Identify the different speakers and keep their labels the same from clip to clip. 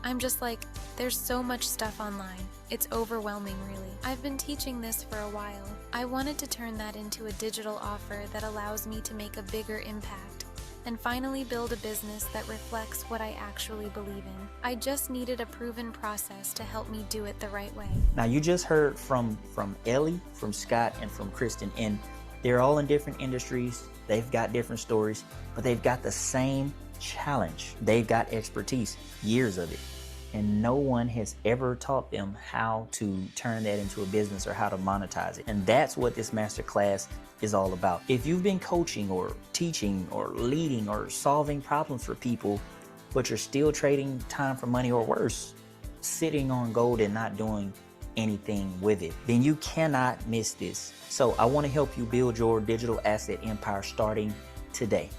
Speaker 1: I'm just like, there's so much stuff online. It's overwhelming, really. I've been teaching this for a while. I wanted to turn that into a digital offer that allows me to make a bigger impact and finally build a business that reflects what I actually believe in. I just needed a proven process to help me do it the right way.
Speaker 2: Now you just heard from Ellie, from Scott, and from Kristen, and they're all in different industries. They've got different stories, but they've got the same challenge. They've got expertise, years of it. And no one has ever taught them how to turn that into a business or how to monetize it. And that's what this masterclass is all about. If you've been coaching or teaching or leading or solving problems for people, but you're still trading time for money, or worse, sitting on gold and not doing anything with it, then you cannot miss this. So I want to help you build your digital asset empire starting today.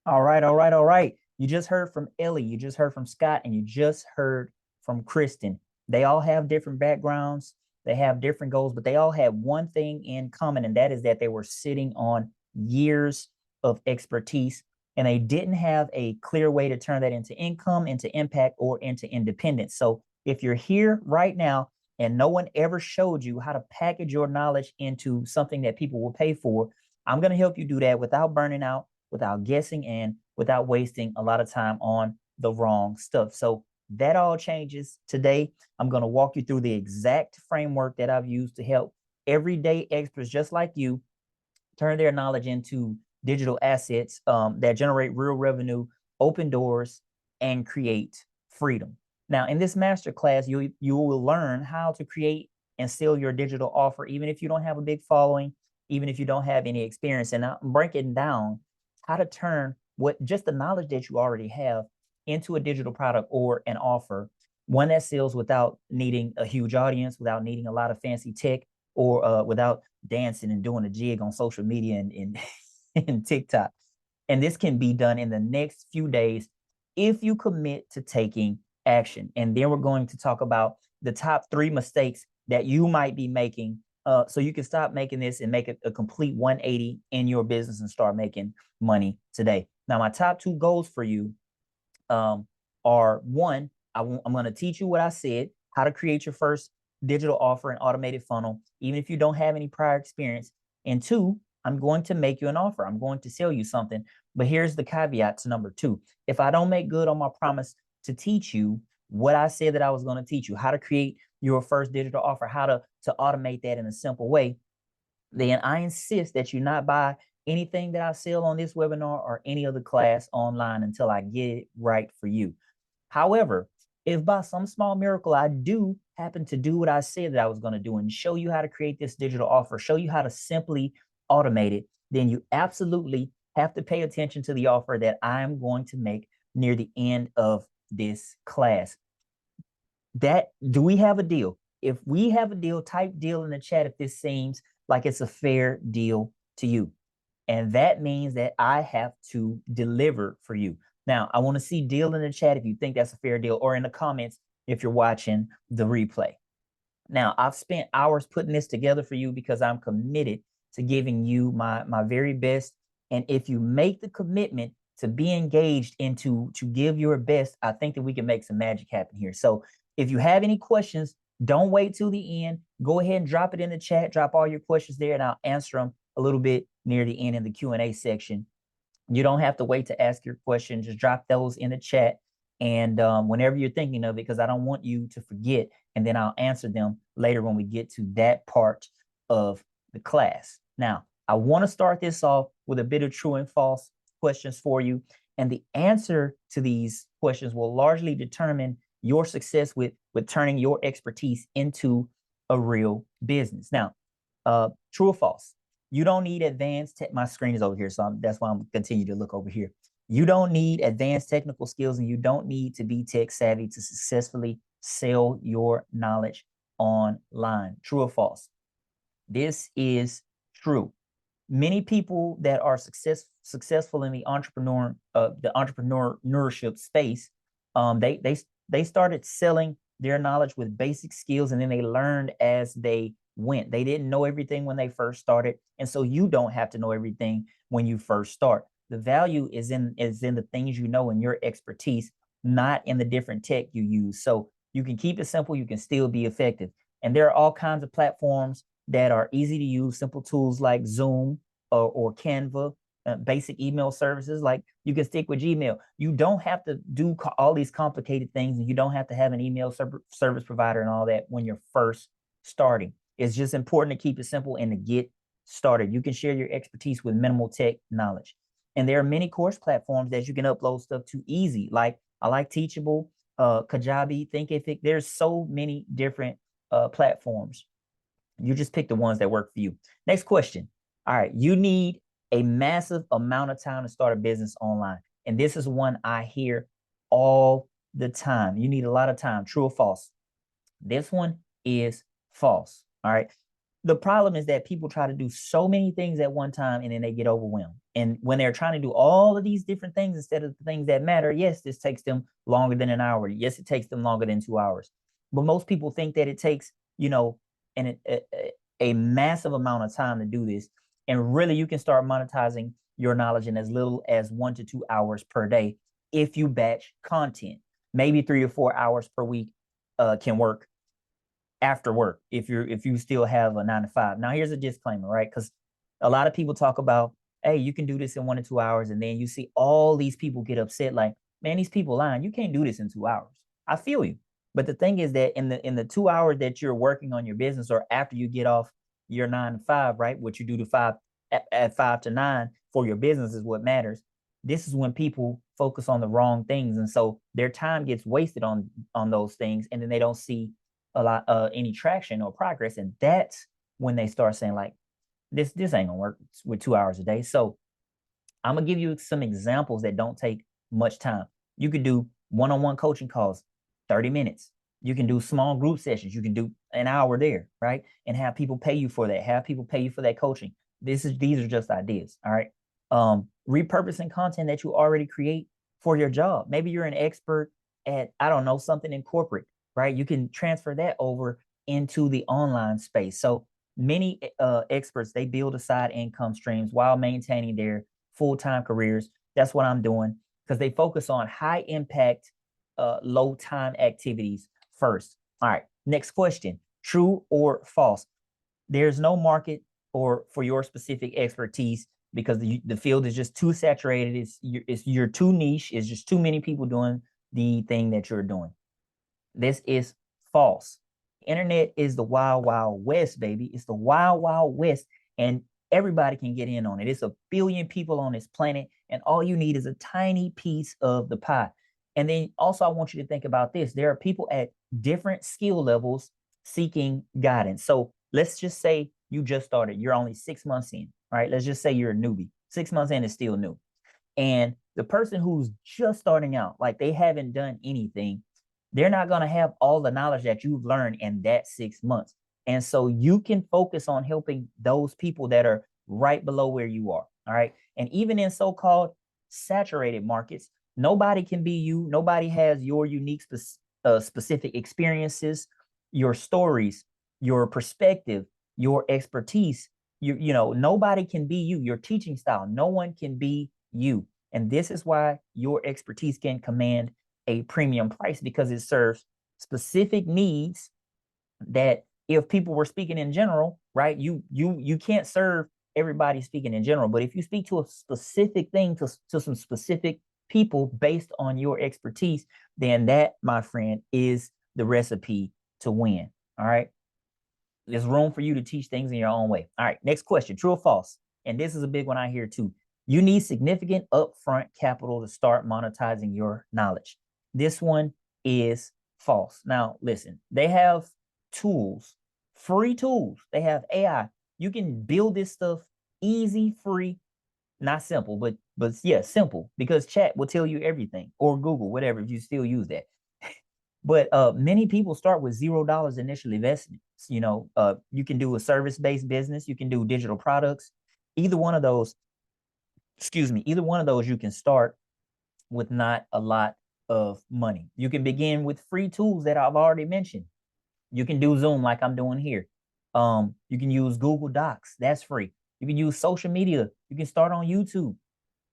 Speaker 2: All right. You just heard from Ellie, you just heard from Scott, and you just heard from Kristen. They all have different backgrounds, they have different goals, but they all have one thing in common, and that is that they were sitting on years of expertise, and they didn't have a clear way to turn that into income, into impact, or into independence. So if you're here right now and no one ever showed you how to package your knowledge into something that people will pay for, I'm going to help you do that without burning out, without guessing, and without wasting a lot of time on the wrong stuff. So that all changes today. I'm going to walk you through the exact framework that I've used to help everyday experts just like you turn their knowledge into digital assets that generate real revenue, open doors, and create freedom. Now, in this masterclass, you will learn how to create and sell your digital offer, even if you don't have a big following, even if you don't have any experience. And I'm breaking down how to turn just the knowledge that you already have into a digital product or an offer, one that sells without needing a huge audience, without needing a lot of fancy tech, or without dancing and doing a jig on social media and TikTok. And this can be done in the next few days if you commit to taking action. And then we're going to talk about the top 3 mistakes that you might be making, so you can stop making this and make it a complete 180 in your business and start making money today. Now, my top 2 goals for you are: 1, I'm going to teach you what I said, how to create your first digital offer and automated funnel, even if you don't have any prior experience. And 2, I'm going to make you an offer. I'm going to sell you something. But here's the caveat to number 2. If I don't make good on my promise to teach you what I said that I was going to teach you, how to create your first digital offer, how to automate that in a simple way, then I insist that you not buy anything that I sell on this webinar or any other class online until I get it right for you. However, if by some small miracle I do happen to do what I said that I was going to do and show you how to create this digital offer, show you how to simply automate it, then you absolutely have to pay attention to the offer that I'm going to make near the end of this class. Do we have a deal? If we have a deal, type deal in the chat if this seems like it's a fair deal to you. And that means that I have to deliver for you. Now, I want to see deal in the chat if you think that's a fair deal, or in the comments if you're watching the replay. Now, I've spent hours putting this together for you because I'm committed to giving you my very best. And if you make the commitment to be engaged and to give your best, I think that we can make some magic happen here. So if you have any questions, don't wait till the end. Go ahead and drop it in the chat. Drop all your questions there, and I'll answer them a little bit near the end in the Q&A section. You don't have to wait to ask your question. Just drop those in the chat. And whenever you're thinking of it, because I don't want you to forget, and then I'll answer them later when we get to that part of the class. Now, I want to start this off with a bit of true and false questions for you. And the answer to these questions will largely determine your success with turning your expertise into a real business. Now, true or false? You don't need advanced my screen is over here, so that's why I'm continue to look over here. You don't need advanced technical skills, and you don't need to be tech savvy to successfully sell your knowledge online. True or false? This is true. Many people that are successful in the entrepreneurship space, they started selling their knowledge with basic skills, and then they learned as they went. They didn't know everything when they first started, and so you don't have to know everything when you first start. The value is in the things you know and your expertise. not in the different tech you use. So you can keep it simple, you can still be effective. And there are all kinds of platforms that are easy to use, simple tools like Zoom or Canva, basic email services. Like you can stick with Gmail. You don't have to do all these complicated things, and you don't have to have an email service provider and all that when you're first starting. It's just important to keep it simple and to get started. You can share your expertise with minimal tech knowledge. And there are many course platforms that you can upload stuff to easy. Like I like Teachable, Kajabi, Thinkific. There's so many different platforms. You just pick the ones that work for you. Next question. All right, you need a massive amount of time to start a business online. And this is one I hear all the time. You need a lot of time. True or false? This one is false. All right. The problem is that people try to do so many things at one time and then they get overwhelmed. And when they're trying to do all of these different things instead of the things that matter, yes, this takes them longer than an hour. Yes, it takes them longer than 2 hours. But most people think that it takes, a massive amount of time to do this. And really, you can start monetizing your knowledge in as little as 1 to 2 hours per day if you batch content. Maybe 3 or 4 hours per week can work after work if you still have a 9 to 5. Now here's a disclaimer, right? Because a lot of people talk about, hey, you can do this in 1 to 2 hours, and then you see all these people get upset, like, man, these people lying. You can't do this in 2 hours. I feel you, but the thing is that in the 2 hours that you're working on your business, or after you get off your 9 to 5, right? What you do to 5 at 5 to 9 for your business is what matters. This is when people focus on the wrong things, and so their time gets wasted on those things, and then they don't see a lot any traction or progress, and that's when they start saying like, this ain't gonna work with 2 hours a day. So I'm gonna give you some examples that don't take much time. You could do one-on-one coaching calls, 30 minutes. You can do small group sessions. You can do an hour there, right? And have people pay you for that. Have people pay you for that coaching. These are just ideas, all right? Repurposing content that you already create for your job. Maybe you're an expert at, I don't know, something in corporate, right? You can transfer that over into the online space. So many experts, they build a side income streams while maintaining their full-time careers. That's what I'm doing, because they focus on high impact, low time activities first. All right, next question. True or false? There's no market for your specific expertise because the field is just too saturated. You're too niche. It's just too many people doing the thing that you're doing. This is false. Internet is the wild, wild west, baby. It's the wild, wild west, and everybody can get in on it. It's a billion people on this planet, and all you need is a tiny piece of the pie. And then also, I want you to think about this. There are people at different skill levels seeking guidance. So let's just say you just started. You're only 6 months in, right? Let's just say you're a newbie. 6 months in is still new. And the person who's just starting out, like they haven't done anything, they're not going to have all the knowledge that you've learned in that 6 months. And so you can focus on helping those people that are right below where you are. All right. And even in so-called saturated markets, nobody can be you. Nobody has your unique specific experiences, your stories, your perspective, your expertise. Nobody can be you. Your teaching style, no one can be you. And this is why your expertise can command a premium price, because it serves specific needs that if people were speaking in general, right, you can't serve everybody speaking in general. But if you speak to a specific thing, to some specific people based on your expertise, then that, my friend, is the recipe to win. All right. There's room for you to teach things in your own way. All right. Next question. True or false? And this is a big one I hear too. You need significant upfront capital to start monetizing your knowledge. This one is false. Now, listen, they have tools, free tools. They have AI. You can build this stuff easy, free, not simple, but yeah, simple, because chat will tell you everything, or Google, whatever, if you still use that. But many people start with $0 initial investments. You can do a service-based business. You can do digital products. Either one of those you can start with not a lot of money. You can begin with free tools that I've already mentioned. You can do Zoom like I'm doing here. You can use Google Docs. That's free. You can use social media. You can start on YouTube.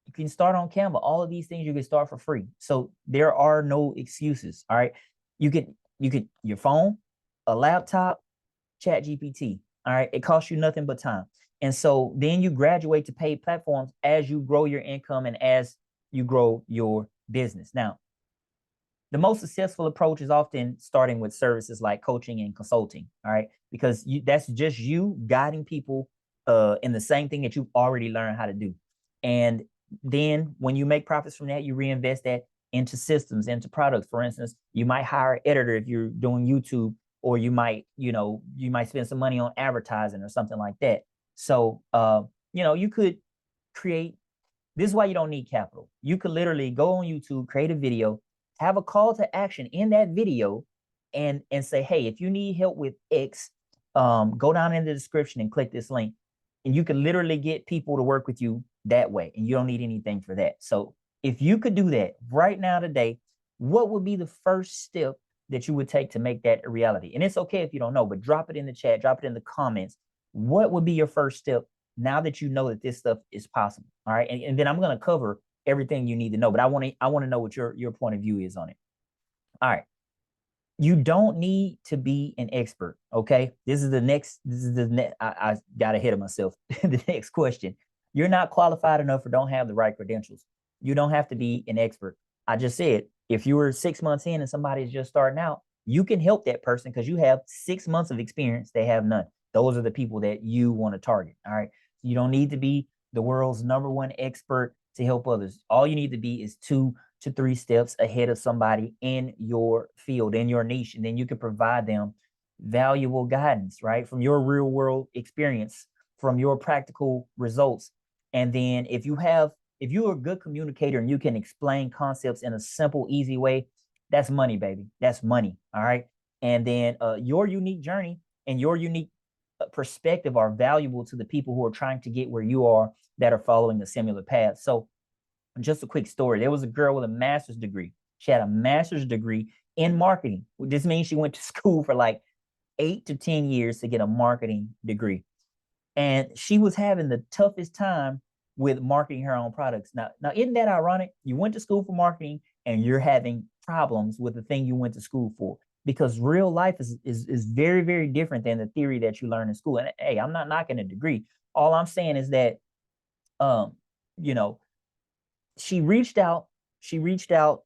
Speaker 2: You can start on Canva. All of these things you can start for free. So there are no excuses. All right. You can your phone, a laptop, Chat GPT. All right. It costs you nothing but time. And so then you graduate to paid platforms as you grow your income and as you grow your business. Now, the most successful approach is often starting with services like coaching and consulting. All right. Because that's just you guiding people in the same thing that you've already learned how to do. And then when you make profits from that, you reinvest that into systems, into products. For instance, you might hire an editor if you're doing YouTube, or you might, you might spend some money on advertising or something like that. So, you could create, this is why you don't need capital. You could literally go on YouTube, create a video, have a call to action in that video, and say, hey, if you need help with X, go down in the description and click this link. And you can literally get people to work with you that way. And you don't need anything for that. So if you could do that right now today, what would be the first step that you would take to make that a reality? And it's okay if you don't know, but drop it in the chat, drop it in the comments. What would be your first step now that you know that this stuff is possible? All right. And then I'm going to cover everything you need to know, but I want to know what your point of view is on it. All right. You don't need to be an expert. Okay. I got ahead of myself. The next question. You're not qualified enough or don't have the right credentials. You don't have to be an expert. I just said, if you were 6 months in and somebody's just starting out, you can help that person because you have 6 months of experience. They have none. Those are the people that you want to target. All right. You don't need to be the world's #1 expert to help others. All you need to be is 2 to 3 steps ahead of somebody in your field, in your niche. And then you can provide them valuable guidance, right? From your real world experience, from your practical results. And then if you're a good communicator and you can explain concepts in a simple, easy way, that's money, baby. That's money. All right. And then your unique journey and your unique perspective are valuable to the people who are trying to get where you are, that are following a similar path. So just a quick story. There was a girl with a master's degree. She had a master's degree in marketing. This means she went to school for like 8 to 10 years to get a marketing degree. And she was having the toughest time with marketing her own products. Now, isn't that ironic? You went to school for marketing and you're having problems with the thing you went to school for, because real life is very, very different than the theory that you learn in school. And hey, I'm not knocking a degree. All I'm saying is that, she reached out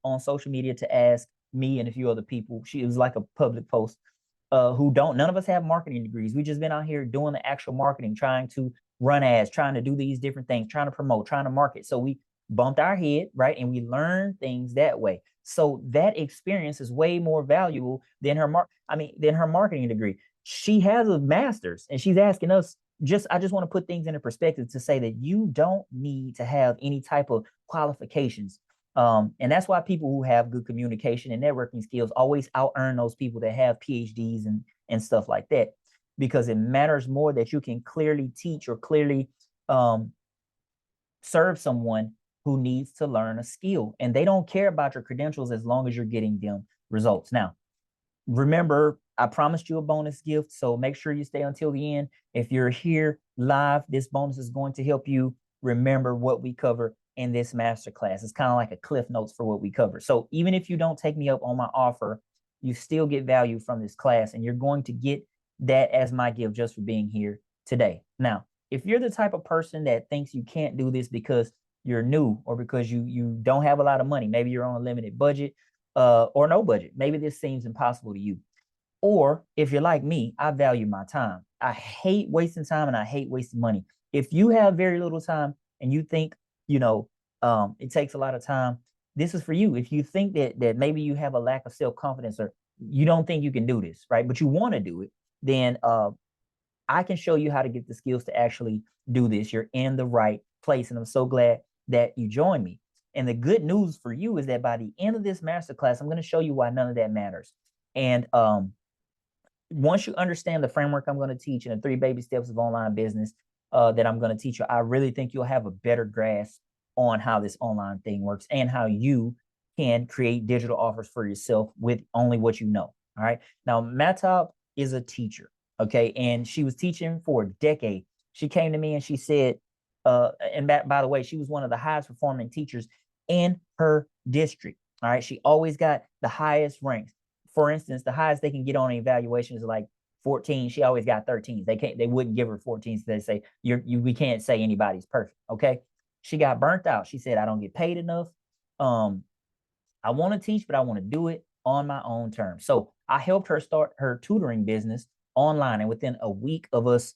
Speaker 2: on social media to ask me and a few other people. It was like a public post, none of us have marketing degrees. We just been out here doing the actual marketing, trying to run ads, trying to do these different things, trying to promote, trying to market. So we bumped our head, right? And we learned things that way. So that experience is way more valuable than her marketing degree. She has a master's and she's asking us, I just want to put things into perspective to say that you don't need to have any type of qualifications. And that's why people who have good communication and networking skills always out earn those people that have PhDs and stuff like that, because it matters more that you can clearly teach or clearly serve someone who needs to learn a skill, and they don't care about your credentials as long as you're getting them results. Now, remember, I promised you a bonus gift, so make sure you stay until the end. If you're here live, this bonus is going to help you remember what we cover in this masterclass. It's kind of like a cliff notes for what we cover. So even if you don't take me up on my offer, you still get value from this class, and you're going to get that as my gift just for being here today. Now, if you're the type of person that thinks you can't do this because you're new or because you don't have a lot of money, maybe you're on a limited budget or no budget, maybe this seems impossible to you. Or if you're like me, I value my time. I hate wasting time and I hate wasting money. If you have very little time and you think, it takes a lot of time, this is for you. If you think that maybe you have a lack of self-confidence or you don't think you can do this, right? But you want to do it, then I can show you how to get the skills to actually do this. You're in the right place. And I'm so glad that you joined me. And the good news for you is that by the end of this masterclass, I'm going to show you why none of that matters. And once you understand the framework I'm going to teach and the 3 baby steps of online business that I'm going to teach you, I really think you'll have a better grasp on how this online thing works and how you can create digital offers for yourself with only what you know. All right. Now, Mahtab is a teacher. Okay. And she was teaching for a decade. She came to me and she said, And by the way, she was one of the highest performing teachers in her district. All right. She always got the highest ranks. For instance, the highest they can get on an evaluation is like 14. She always got 13s. They wouldn't give her 14s. They say we can't say anybody's perfect. Okay. She got burnt out. She said, I don't get paid enough. I want to teach, but I want to do it on my own terms. So I helped her start her tutoring business online. And within a week of us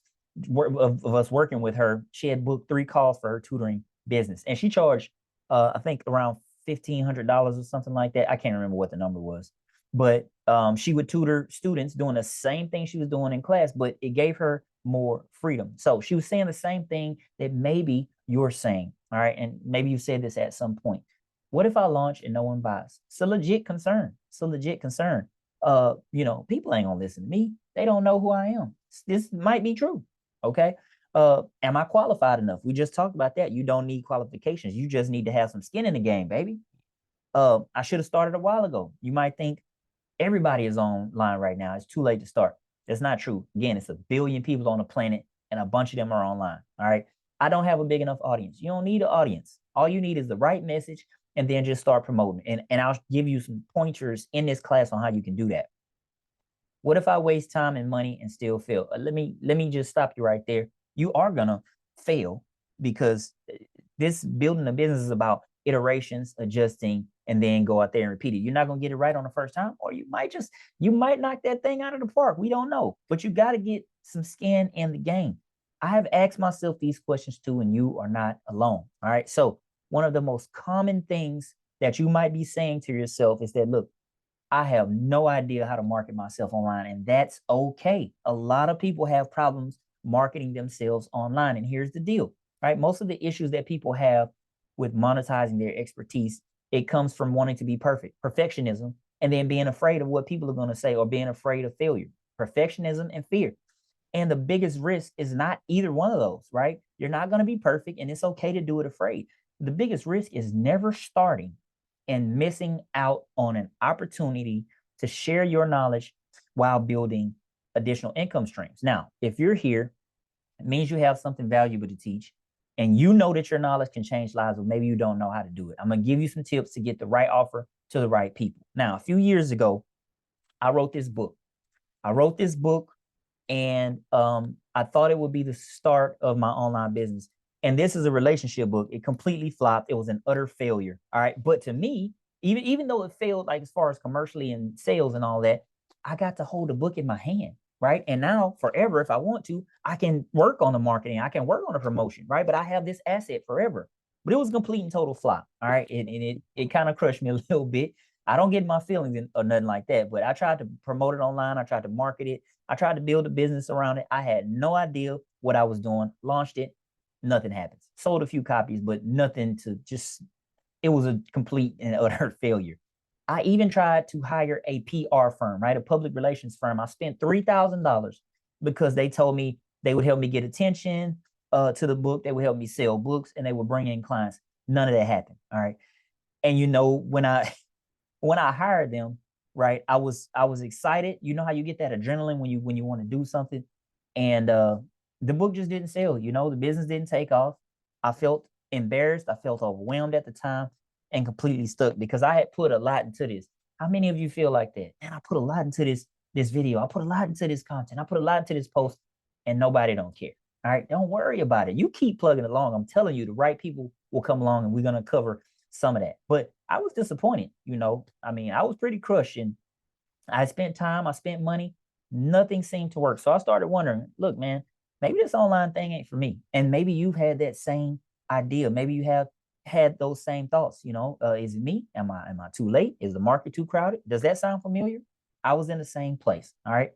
Speaker 2: working with her, she had booked 3 calls for her tutoring business. And she charged, I think around $1,500 or something like that. I can't remember what the number was, but she would tutor students doing the same thing she was doing in class, but it gave her more freedom. So she was saying the same thing that maybe you're saying. All right. And maybe you said this at some point. What if I launch and no one buys? It's a legit concern. It's a legit concern. People ain't gonna listen to me. They don't know who I am. This might be true. Okay. Am I qualified enough? We just talked about that. You don't need qualifications. You just need to have some skin in the game, baby. I should have started a while ago. You might think everybody is online right now. It's too late to start. That's not true. Again, it's 1 billion people on the planet and a bunch of them are online. All right. I don't have a big enough audience. You don't need an audience. All you need is the right message and then just start promoting. And I'll give you some pointers in this class on how you can do that. What if I waste time and money and still fail? Let me just stop you right there. You are gonna fail because this building a business is about iterations, adjusting, and then go out there and repeat it. You're not gonna get it right on the first time, or you might knock that thing out of the park. We don't know, but you got to get some skin in the game. I have asked myself these questions too, and you are not alone. All right. So one of the most common things that you might be saying to yourself is that, look, I have no idea how to market myself online, and that's okay. A lot of people have problems marketing themselves online. And here's the deal, right? Most of the issues that people have with monetizing their expertise, it comes from wanting to be perfect, perfectionism, and then being afraid of what people are going to say or being afraid of failure, perfectionism and fear. And the biggest risk is not either one of those, right? You're not going to be perfect, and it's okay to do it afraid. The biggest risk is never starting and missing out on an opportunity to share your knowledge while building additional income streams. Now, if you're here, it means you have something valuable to teach and you know that your knowledge can change lives, but maybe you don't know how to do it. I'm going to give you some tips to get the right offer to the right people. Now, a few years ago, I wrote this book. And I thought it would be the start of my online business. And this is a relationship book. It completely flopped. It was an utter failure. All right. But to me, even though it failed, like as far as commercially and sales and all that, I got to hold the book in my hand. Right. And now forever, if I want to, I can work on the marketing. I can work on the promotion. Right. But I have this asset forever. But it was a complete and total flop. All right. And it kind of crushed me a little bit. I don't get my feelings or nothing like that. But I tried to promote it online. I tried to market it. I tried to build a business around it. I had no idea what I was doing. Launched it. Nothing happens. Sold a few copies, but nothing to it was a complete and utter failure. I even tried to hire a PR firm, right? A public relations firm. I spent $3,000 because they told me they would help me get attention to the book. They would help me sell books and they would bring in clients. None of that happened. All right. And when I hired them, right, I was excited. You know how you get that adrenaline when you want to do something. And the book just didn't sell. The business didn't take off. I felt embarrassed. I felt overwhelmed at the time and completely stuck because I had put a lot into this. How many of you feel like that? Man, I put a lot into this video. I put a lot into this content. I put a lot into this post and nobody don't care. All right. Don't worry about it. You keep plugging along. I'm telling you, the right people will come along and we're going to cover some of that. But I was disappointed. I was pretty crushed and I spent time, I spent money. Nothing seemed to work. So I started wondering, look, man, maybe this online thing ain't for me. And maybe you've had that same idea. Maybe you have had those same thoughts. Is it me? Am I too late? Is the market too crowded? Does that sound familiar? I was in the same place. All right.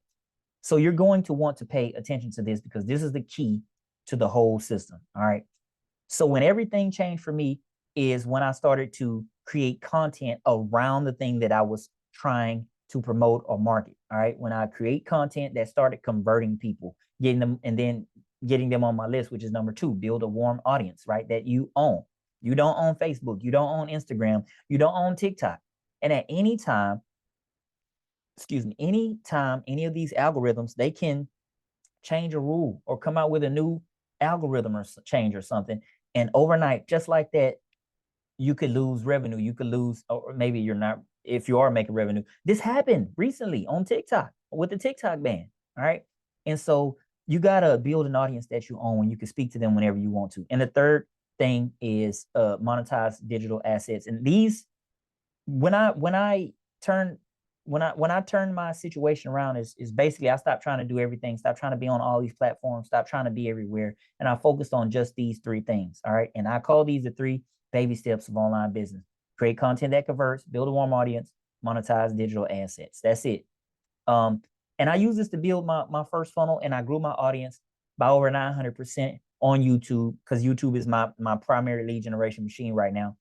Speaker 2: So you're going to want to pay attention to this because this is the key to the whole system. All right. So when everything changed for me is when I started to create content around the thing that I was trying to promote or market. All right. When I create content that started converting people, getting them on my list, which is number 2, build a warm audience, right? That you own. You don't own Facebook. You don't own Instagram. You don't own TikTok. And at any time, any of these algorithms, they can change a rule or come out with a new algorithm or change or something. And overnight, just like that, you could lose revenue. You could lose, or maybe you're not, if you are making revenue. This happened recently on TikTok with the TikTok ban. All right. And so you got to build an audience that you own. You can speak to them whenever you want to. And the third thing is monetize digital assets. And these, when I turn my situation around is basically I stopped trying to do everything, stop trying to be on all these platforms, stop trying to be everywhere, and I focused on just these three things. All right, and I call these the three baby steps of online business: create content that converts, build a warm audience, monetize digital assets. That's it. And I use this to build my first funnel, and I grew my audience by over 900% on YouTube, because YouTube is my primary lead generation machine right now.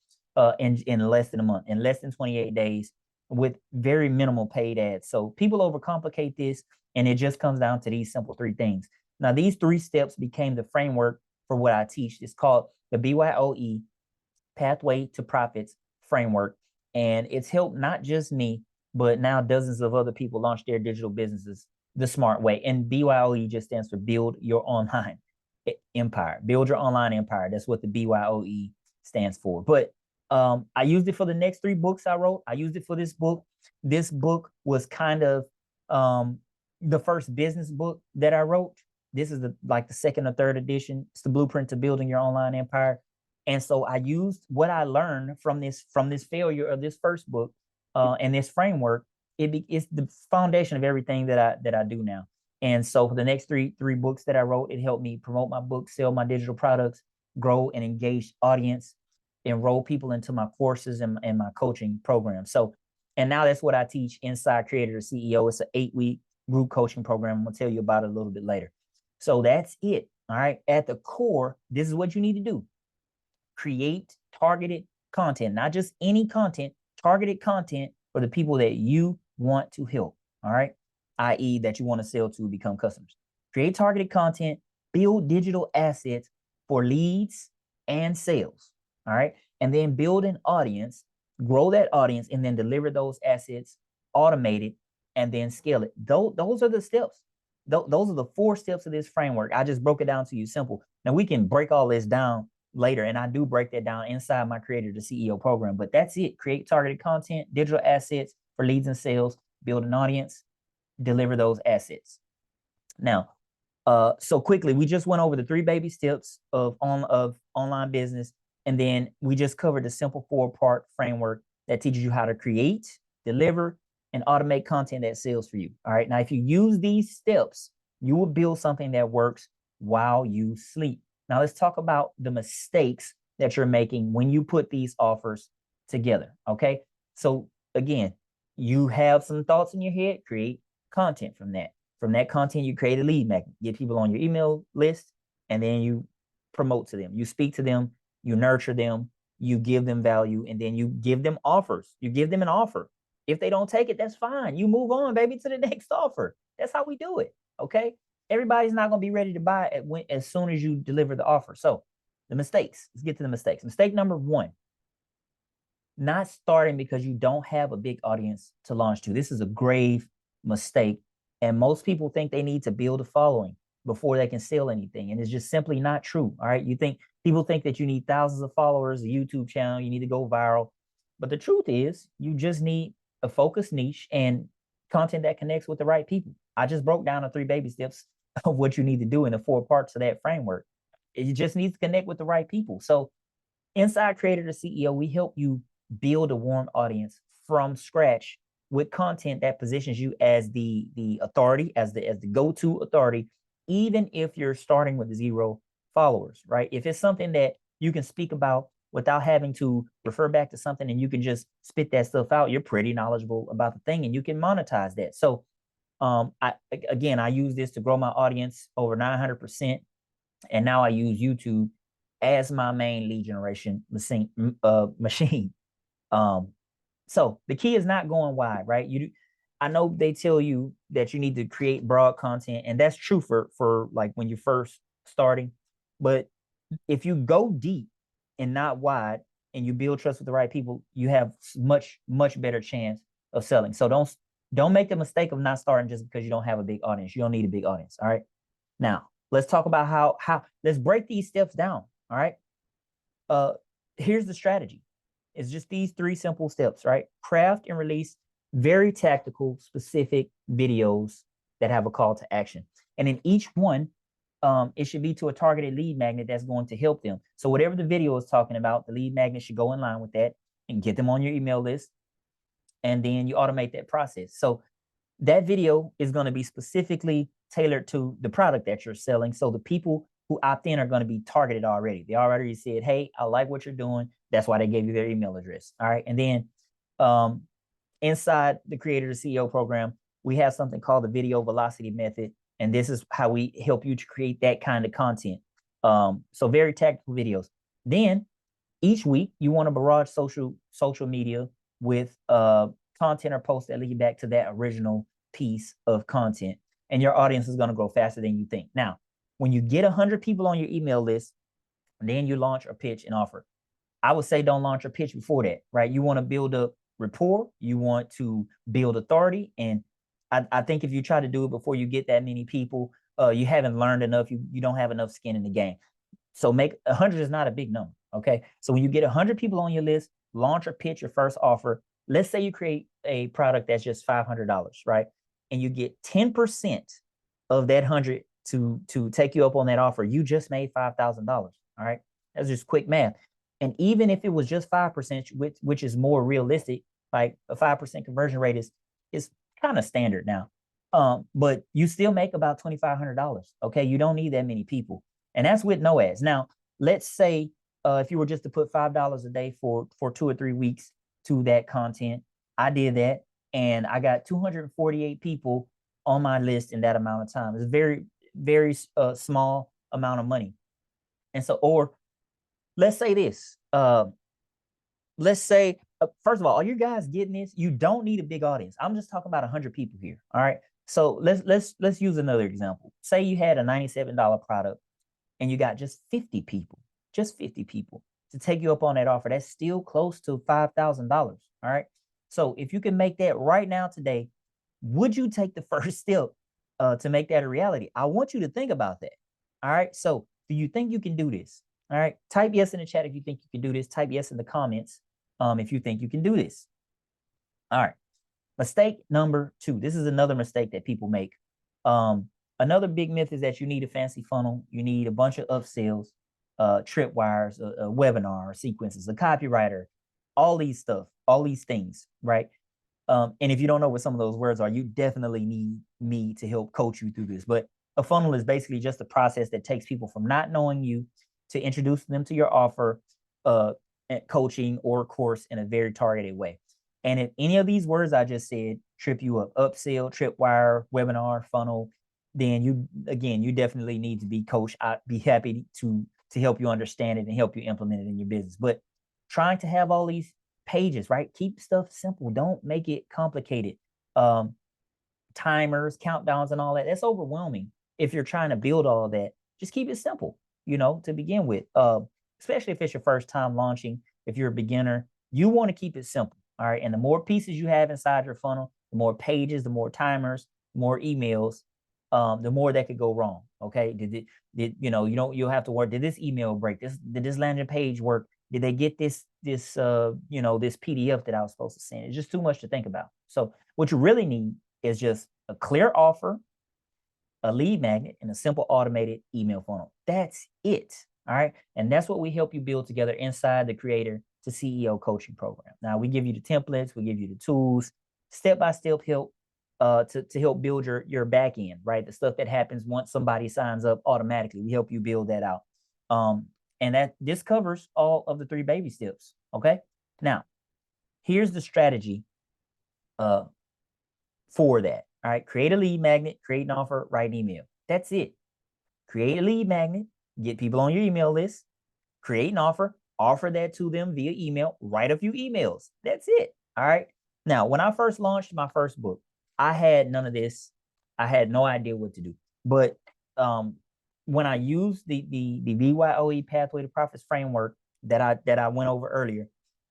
Speaker 2: In less than a month, in less than 28 days, with very minimal paid ads. So people overcomplicate this, and it just comes down to these simple three things. Now, these 3 steps became the framework for what I teach. It's called the BYOE Pathway to Profits framework. And it's helped not just me, but now dozens of other people launch their digital businesses the smart way. And BYOE just stands for Build Your Online Empire. Build Your Online Empire. That's what the BYOE stands for. But I used it for the next 3 books I wrote. I used it for this book. This book was kind of the first business book that I wrote. This is the second or third edition. It's the blueprint to building your online empire. And so I used what I learned from this failure of this first book and this framework. It's the foundation of everything that I do now. And so for the next three books that I wrote, it helped me promote my book, sell my digital products, grow an engaged audience, enroll people into my courses and my coaching program. So, and now that's what I teach inside Creator to CEO. It's an 8-week group coaching program. I'm gonna tell you about it a little bit later. So that's it. All right. At the core, this is what you need to do. Create targeted content, not just any content, targeted content for the people that you want to help. All right. i.e. that you want to sell to become customers. Create targeted content, build digital assets for leads and sales. All right. And then build an audience, grow that audience, and then deliver those assets, automate it, and then scale it. Those are the steps. Those are the 4 steps of this framework. I just broke it down to you simple. Now we can break all this down later, and I do break that down inside my Creator to CEO program. But that's it. Create targeted content, digital assets for leads and sales, build an audience, deliver those assets. Now, so quickly, we just went over the 3 baby steps of online business. And then we just covered the simple 4-part framework that teaches you how to create, deliver, and automate content that sells for you. All right. Now, if you use these steps, you will build something that works while you sleep. Now, let's talk about the mistakes that you're making when you put these offers together. Okay. So again, you have some thoughts in your head, create content from that. From that content, you create a lead magnet, get people on your email list, and then you promote to them. You speak to them, you nurture them, you give them value, and then you give them offers. You give them an offer. If they don't take it, that's fine. You move on, baby, to the next offer. That's how we do it. Okay. Everybody's not going to be ready to buy it as soon as you deliver the offer. So the mistakes, let's get to the mistakes. Mistake number 1, not starting because you don't have a big audience to launch to. This is a grave mistake. And most people think they need to build a following before they can sell anything. And it's just simply not true. All right. People think that you need thousands of followers, a YouTube channel, you need to go viral. But the truth is, you just need a focused niche and content that connects with the right people. I just broke down the 3 baby steps of what you need to do in the 4 parts of that framework. It just needs to connect with the right people. So inside Creator to CEO, we help you build a warm audience from scratch with content that positions you as the authority, as the go-to authority, even if you're starting with 0 followers, right? If it's something that you can speak about without having to refer back to something and you can just spit that stuff out, you're pretty knowledgeable about the thing and you can monetize that. So I use this to grow my audience over 900%. And now I use YouTube as my main lead generation machine. So the key is not going wide, right? I know they tell you that you need to create broad content, and that's true for like when you're first starting. But if you go deep and not wide, and you build trust with the right people, you have much better chance of selling. So don't make the mistake of not starting just because you don't have a big audience. You don't need a big audience. All right. Now, Let's talk about how let's break these steps down. All right. Here's the strategy. It's just these 3 simple steps, right? Craft and release very tactical, specific videos that have a call to action. And in each one, it should be to a targeted lead magnet that's going to help them. So whatever the video is talking about, the lead magnet should go in line with that and get them on your email list. And then you automate that process. So that video is going to be specifically tailored to the product that you're selling. So the people who opt in are going to be targeted already. They already said, hey, I like what you're doing. That's why they gave you their email address. All right. And then inside the Creator to CEO program, we have something called the video velocity method. And this is how we help you to create that kind of content. So very tactical videos. Then each week you want to barrage social media with content or posts that lead back to that original piece of content. And your audience is going to grow faster than you think. Now, when you get 100 people on your email list, then you launch or pitch an offer. I would say don't launch or pitch before that, right? You want to build up rapport. You want to build authority. And I think if you try to do it before you get that many people, you haven't learned enough. You don't have enough skin in the game. So 100 is not a big number, okay? So when you get 100 people on your list, launch or pitch your first offer. Let's say you create a product that's just $500, right? And you get 10% of that 100 to take you up on that offer. You just made $5,000, all right? That's just quick math. And even if it was just 5%, which is more realistic, like a 5% conversion rate is kind of standard now. But you still make about $2,500, okay? You don't need that many people. And that's with no ads. Now, let's say if you were just to put $5 a day for 2 or 3 weeks to that content, I did that and I got 248 people on my list in that amount of time. It's a very, very small amount of money. And so, or let's say this, let's say, first of all, are you guys getting this? You don't need a big audience. I'm just talking about 100 people here. All right. So let's use another example. Say you had a $97 product and you got just 50 people to take you up on that offer. That's still close to $5,000. All right. So if you can make that right now today, would you take the first step to make that a reality? I want you to think about that. All right. So do you think you can do this? All right. Type yes in the chat if you think you can do this. Type yes in the comments if you think you can do this. All right. Mistake number 2. This is another mistake that people make. Another big myth is that you need a fancy funnel. You need a bunch of upsells, tripwires, a webinar, sequences, a copywriter, all these things, right? And if you don't know what some of those words are, you definitely need me to help coach you through this. But a funnel is basically just a process that takes people from not knowing you to introduce them to your offer, coaching or course in a very targeted way. And if any of these words I just said trip you up, upsell, tripwire, webinar, funnel, then you definitely need to be coached. I'd be happy to help you understand it and help you implement it in your business. But trying to have all these pages, right? Keep stuff simple. Don't make it complicated. Timers, countdowns, and all that. That's overwhelming. If you're trying to build all of that, just keep it simple, to begin with. Especially if it's your first time launching. If you're a beginner, you want to keep it simple. All right. And the more pieces you have inside your funnel, the more pages, the more timers, the more emails, the more that could go wrong. Okay. You'll have to work. Did this email break? Did this landing page work? Did they get this PDF that I was supposed to send? It's just too much to think about. So what you really need is just a clear offer, a lead magnet, and a simple automated email funnel. That's it. All right. And that's what we help you build together inside the Creator to CEO coaching program. Now we give you the templates, we give you the tools, step-by-step help to help build your back end, right? The stuff that happens once somebody signs up automatically. We help you build that out. And this covers all of the 3 baby steps. Okay. Now, here's the strategy for that. All right. Create a lead magnet, create an offer, write an email. That's it. Create a lead magnet, get people on your email list, create an offer that to them via email, write a few emails. That's it. All right. Now, when I first launched my first book, I had none of this. I had no idea what to do. But when I used the BYOE Pathway to Profits framework that I went over earlier,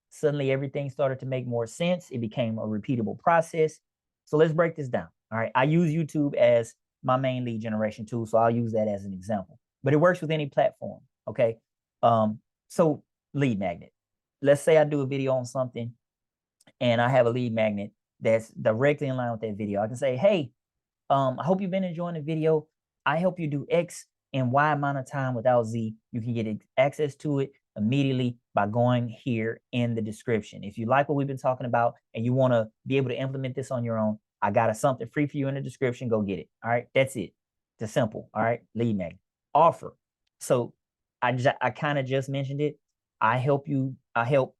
Speaker 2: suddenly everything started to make more sense. It became a repeatable process. So let's break this down. All right. I use YouTube as my main lead generation tool, so I'll use that as an example. But it works with any platform, okay? So lead magnet. Let's say I do a video on something and I have a lead magnet that's directly in line with that video. I can say, hey, I hope you've been enjoying the video. I help you do X in Y amount of time without Z. You can get access to it immediately by going here in the description. If you like what we've been talking about and you want to be able to implement this on your own, I got something free for you in the description. Go get it. All right. That's it. It's simple. All right. Lead magnet. Offer. So I kind of just mentioned it. I help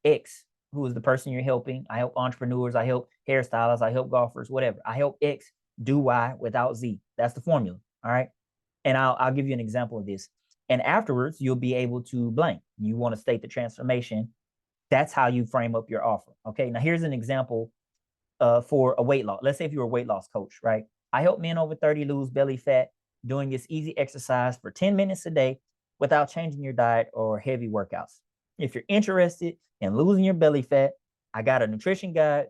Speaker 2: X, who is the person you're helping. I help entrepreneurs. I help hairstylists. I help golfers, whatever. I help X do Y without Z. That's the formula. All right. And I'll give you an example of this. And afterwards, you'll be able to blank. You want to state the transformation. That's how you frame up your offer. Okay. Now here's an example for a weight loss. Let's say if you're a weight loss coach, right? I help men over 30 lose belly fat doing this easy exercise for 10 minutes a day without changing your diet or heavy workouts. If you're interested in losing your belly fat, I got a nutrition guide.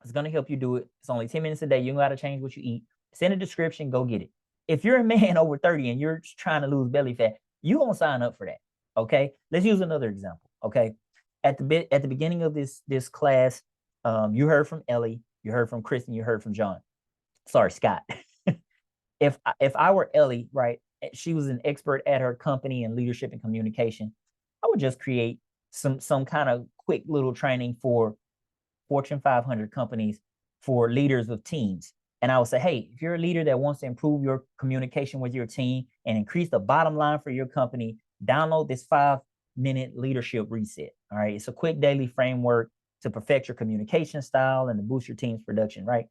Speaker 2: It's going to help you do it. It's only 10 minutes a day. You don't got to change what you eat. It's in the description. Go get it. If you're a man over 30 and you're trying to lose belly fat, you won't sign up for that. Okay. Let's use another example. Okay. At the beginning of this class, you heard from Ellie, you heard from Kristen, you heard from John. Sorry, Scott. If I were Ellie, right, she was an expert at her company in leadership and communication, I would just create some kind of quick little training for Fortune 500 companies for leaders of teams. And I would say, hey, if you're a leader that wants to improve your communication with your team and increase the bottom line for your company, download this 5-minute leadership reset. All right. It's a quick daily framework to perfect your communication style and to boost your team's production, right?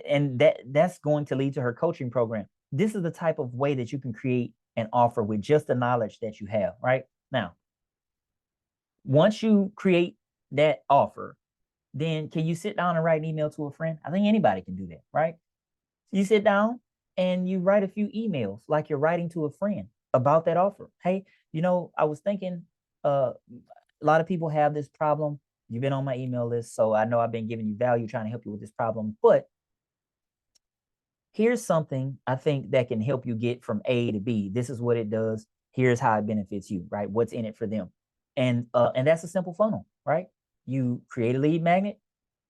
Speaker 2: And that's going to lead to her coaching program. This is the type of way that you can create an offer with just the knowledge that you have, right? Now, once you create that offer, then can you sit down and write an email to a friend? I think anybody can do that, right? You sit down and you write a few emails like you're writing to a friend about that offer. Hey, I was thinking a lot of people have this problem. You've been on my email list, so I know I've been giving you value, trying to help you with this problem. But here's something I think that can help you get from A to B. This is what it does. Here's how it benefits you, right? What's in it for them. And that's a simple funnel, right? You create a lead magnet,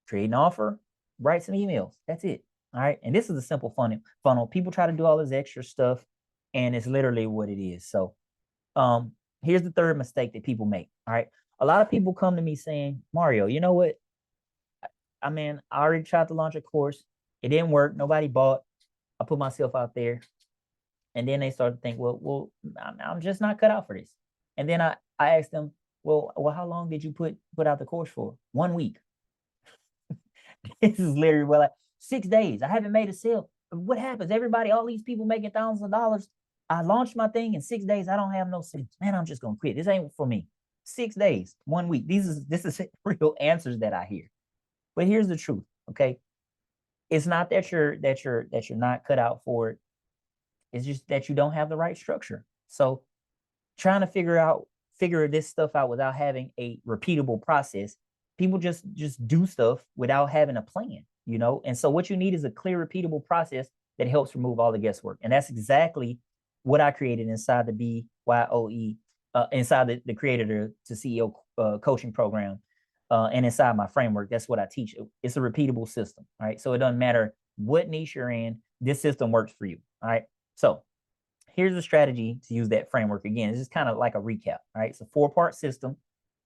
Speaker 2: create an offer, write some emails. That's it. All right. And this is a simple funnel. People try to do all this extra stuff, and it's literally what it is. So here's the third mistake that people make. All right. A lot of people come to me saying, Mario, you know what? I already tried to launch a course. It didn't work. Nobody bought. I put myself out there. And then they start to think, well, I'm just not cut out for this. And then I asked them, well, how long did you put out the course for? 1 week. This is literally like 6 days. I haven't made a sale. What happens? All these people making thousands of dollars. I launched my thing in 6 days. I don't have no sales. Man, I'm just gonna quit. This ain't for me. 6 days, 1 week. This is real answers that I hear. But here's the truth. Okay. It's not that you're not cut out for it. It's just that you don't have the right structure. So trying to figure this stuff out without having a repeatable process, people just do stuff without having a plan, And so what you need is a clear, repeatable process that helps remove all the guesswork. And that's exactly what I created inside the BYOE, inside the Creator to CEO coaching program, and inside my framework. That's what I teach. It's a repeatable system. All right. So it doesn't matter what niche you're in. This system works for you. All right. So here's the strategy to use that framework. Again, this is kind of like a recap. All right. It's a 4-part system,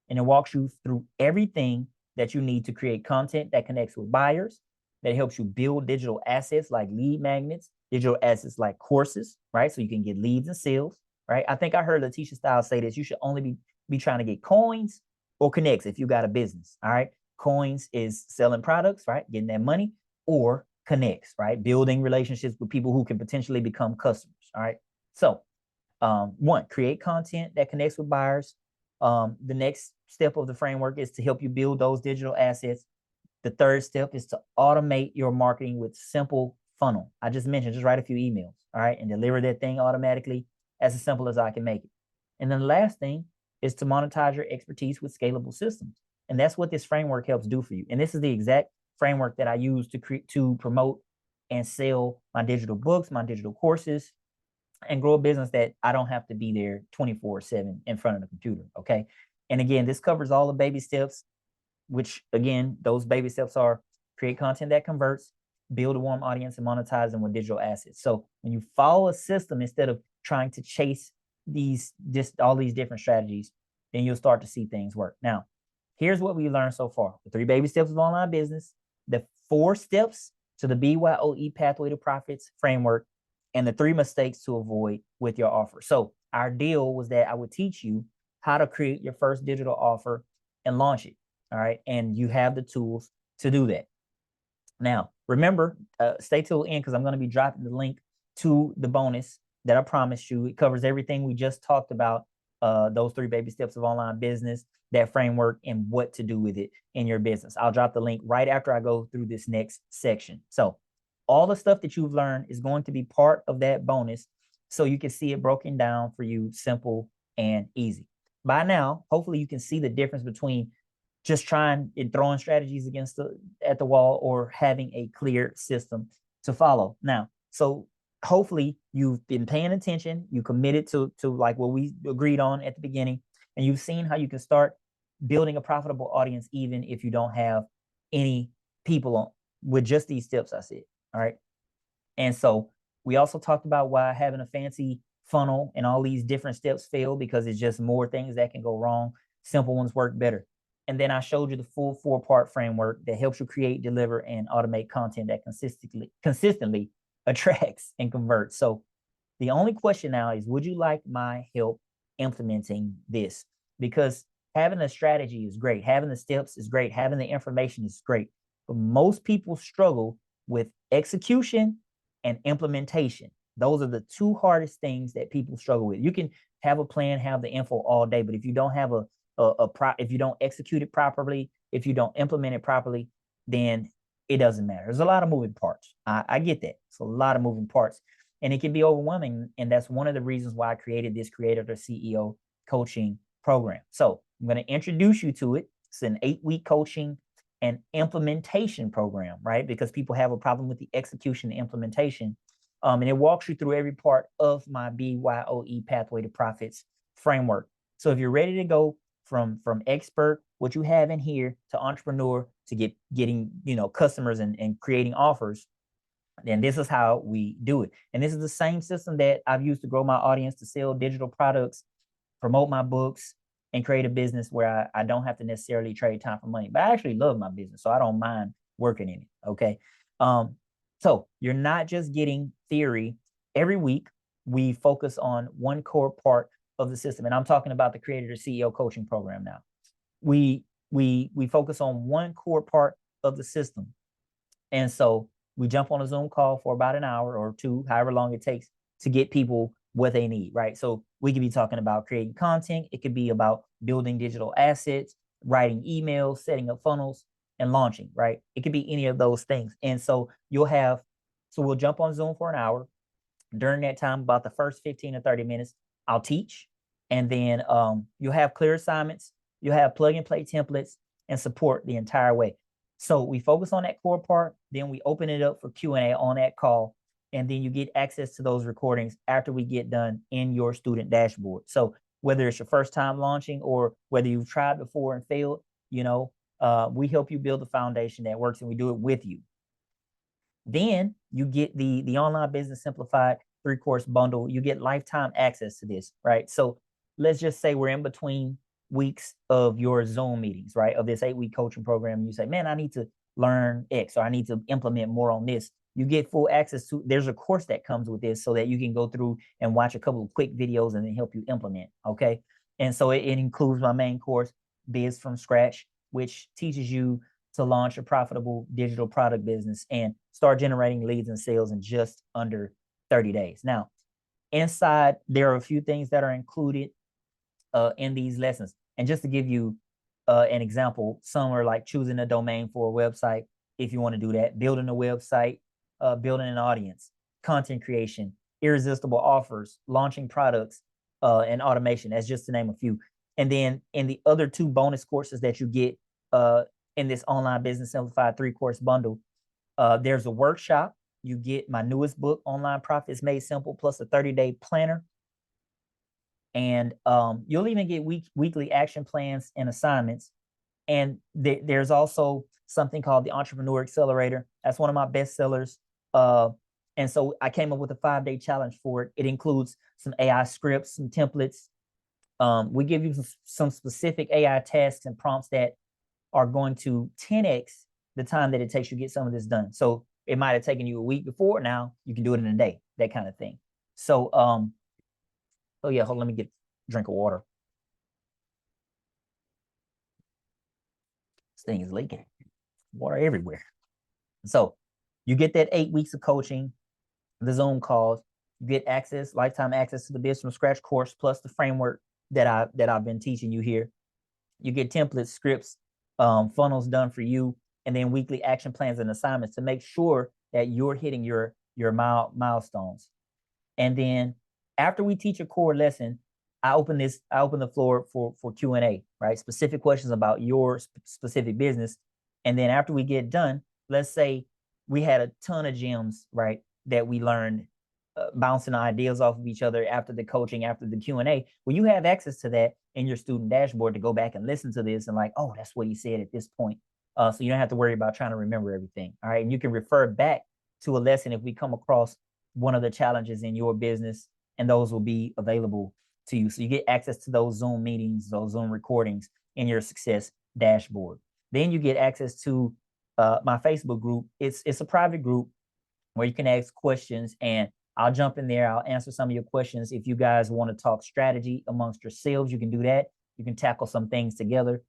Speaker 2: and it walks you through everything that you need to create content that connects with buyers, that helps you build digital assets like lead magnets, digital assets like courses, right? So you can get leads and sales, right? I think I heard Letitia Stiles say this. You should only be trying to get coins or connects if you got a business, all right? Coins is selling products, right? Getting that money, or connects, right? Building relationships with people who can potentially become customers, all right? So 1, create content that connects with buyers. The next step of the framework is to help you build those digital assets. The third step is to automate your marketing with simple funnel. I just mentioned, just write a few emails, all right, and deliver that thing automatically, as simple as I can make it. And then the last thing is to monetize your expertise with scalable systems. And that's what this framework helps do for you. And this is the exact framework that I use to promote and sell my digital books, my digital courses, and grow a business that I don't have to be there 24/7 in front of the computer. Okay. And again, this covers all the baby steps, which again, those baby steps are create content that converts, build a warm audience, and monetize them with digital assets. So when you follow a system instead of trying to chase all these different strategies, then you'll start to see things work. Now, here's what we learned so far: the 3 baby steps of online business, the 4 steps to the BYOE Pathway to Profits framework, and the 3 mistakes to avoid with your offer. So our deal was that I would teach you how to create your first digital offer and launch it. All right. And you have the tools to do that. Now, remember, stay till the end because I'm going to be dropping the link to the bonus that I promised you. It covers everything we just talked about, those 3 baby steps of online business, that framework, and what to do with it in your business. I'll drop the link right after I go through this next section. So all the stuff that you've learned is going to be part of that bonus so you can see it broken down for you, simple and easy. By now, hopefully you can see the difference between just trying and throwing strategies at the wall or having a clear system to follow. Now, so hopefully you've been paying attention, you committed to like what we agreed on at the beginning, and you've seen how you can start building a profitable audience even if you don't have any people on with just these tips I said. All right. And so we also talked about why having a fancy funnel and all these different steps fail, because it's just more things that can go wrong. Simple ones work better. And then I showed you the full 4-part framework that helps you create, deliver, and automate content that consistently attracts and converts. So the only question now is, would you like my help implementing this? Because having a strategy is great. Having the steps is great. Having the information is great. But most people struggle with execution and implementation. Those are the 2 hardest things that people struggle with. You can have a plan, have the info all day, but if you don't have if you don't execute it properly, if you don't implement it properly, then it doesn't matter. There's a lot of moving parts. I get that. It's a lot of moving parts, and it can be overwhelming. And that's one of the reasons why I created this Creator to CEO coaching program. So I'm going to introduce you to it. It's an 8-week coaching and implementation program, right? Because people have a problem with the execution and implementation. And it walks you through every part of my BYOE Pathway to Profits framework. So if you're ready to go from expert, what you have in here, to entrepreneur, to getting customers and creating offers, then this is how we do it. And this is the same system that I've used to grow my audience, to sell digital products, promote my books, and create a business where I don't have to necessarily trade time for money. But I actually love my business, so I don't mind working in it. Okay. So you're not just getting theory. Every week, we focus on one core part of the system. And I'm talking about the Creator to CEO coaching program now. We focus on one core part of the system. And so we jump on a Zoom call for about an hour or 2, however long it takes, to get people what they need, right? So we could be talking about creating content. It could be about building digital assets, writing emails, setting up funnels, and launching, right? It could be any of those things. And so we'll jump on Zoom for an hour. During that time, about the first 15 to 30 minutes, I'll teach. And then you'll have clear assignments. You'll have plug and play templates and support the entire way. So we focus on that core part. Then we open it up for Q&A on that call. And then you get access to those recordings after we get done in your student dashboard. So whether it's your first time launching or whether you've tried before and failed, we help you build a foundation that works, and we do it with you. Then you get the Online Business Simplified 3-course bundle. You get lifetime access to this, right? So let's just say we're in between weeks of your Zoom meetings, right? Of this 8-week coaching program. You say, man, I need to learn X, or I need to implement more on this. You get full access to, there's a course that comes with this so that you can go through and watch a couple of quick videos and then help you implement. Okay. And so it includes my main course, Biz from Scratch, which teaches you to launch a profitable digital product business and start generating leads and sales in just under 30 days. Now, inside, there are a few things that are included in these lessons. And just to give you an example, some are like choosing a domain for a website, if you want to do that, building a website, building an audience, content creation, irresistible offers, launching products, and automation. That's just to name a few. And then in the other 2 bonus courses that you get in this Online Business Simplified 3-course bundle, there's a workshop you get my newest book, Online Profits Made Simple, plus a 30-day planner. And you'll even get weekly action plans and assignments. And there's also something called the Entrepreneur Accelerator. That's one of my best sellers. And so I came up with a 5-day challenge for it. It includes some AI scripts, some templates. We give you some specific AI tasks and prompts that are going to 10x the time that it takes you to get some of this done. So it might have taken you a week before. Now you can do it in a day, that kind of thing. So, oh yeah, hold on, let me get a drink of water. This thing is leaking. Water everywhere. So you get that 8 weeks of coaching, the Zoom calls, you get access, lifetime access to the Business from Scratch course, plus the framework that I've been teaching you here. You get templates, scripts, funnels done for you, and then weekly action plans and assignments to make sure that you're hitting your milestones. And then after we teach a core lesson, I open the floor for Q&A, right? Specific questions about your specific business. And then after we get done, let's say we had a ton of gems, right, that we learned, bouncing ideas off of each other after the coaching, after the Q&A. Well, you have access to that in your student dashboard to go back and listen to this and like, oh, that's what he said at this point. So you don't have to worry about trying to remember everything. All right. And you can refer back to a lesson if we come across one of the challenges in your business, and those will be available to you. So you get access to those Zoom meetings, those Zoom recordings in your success dashboard. Then you get access to my Facebook group. It's a private group where you can ask questions, and I'll jump in there. I'll answer some of your questions. If you guys want to talk strategy amongst yourselves, you can do that. You can tackle some things together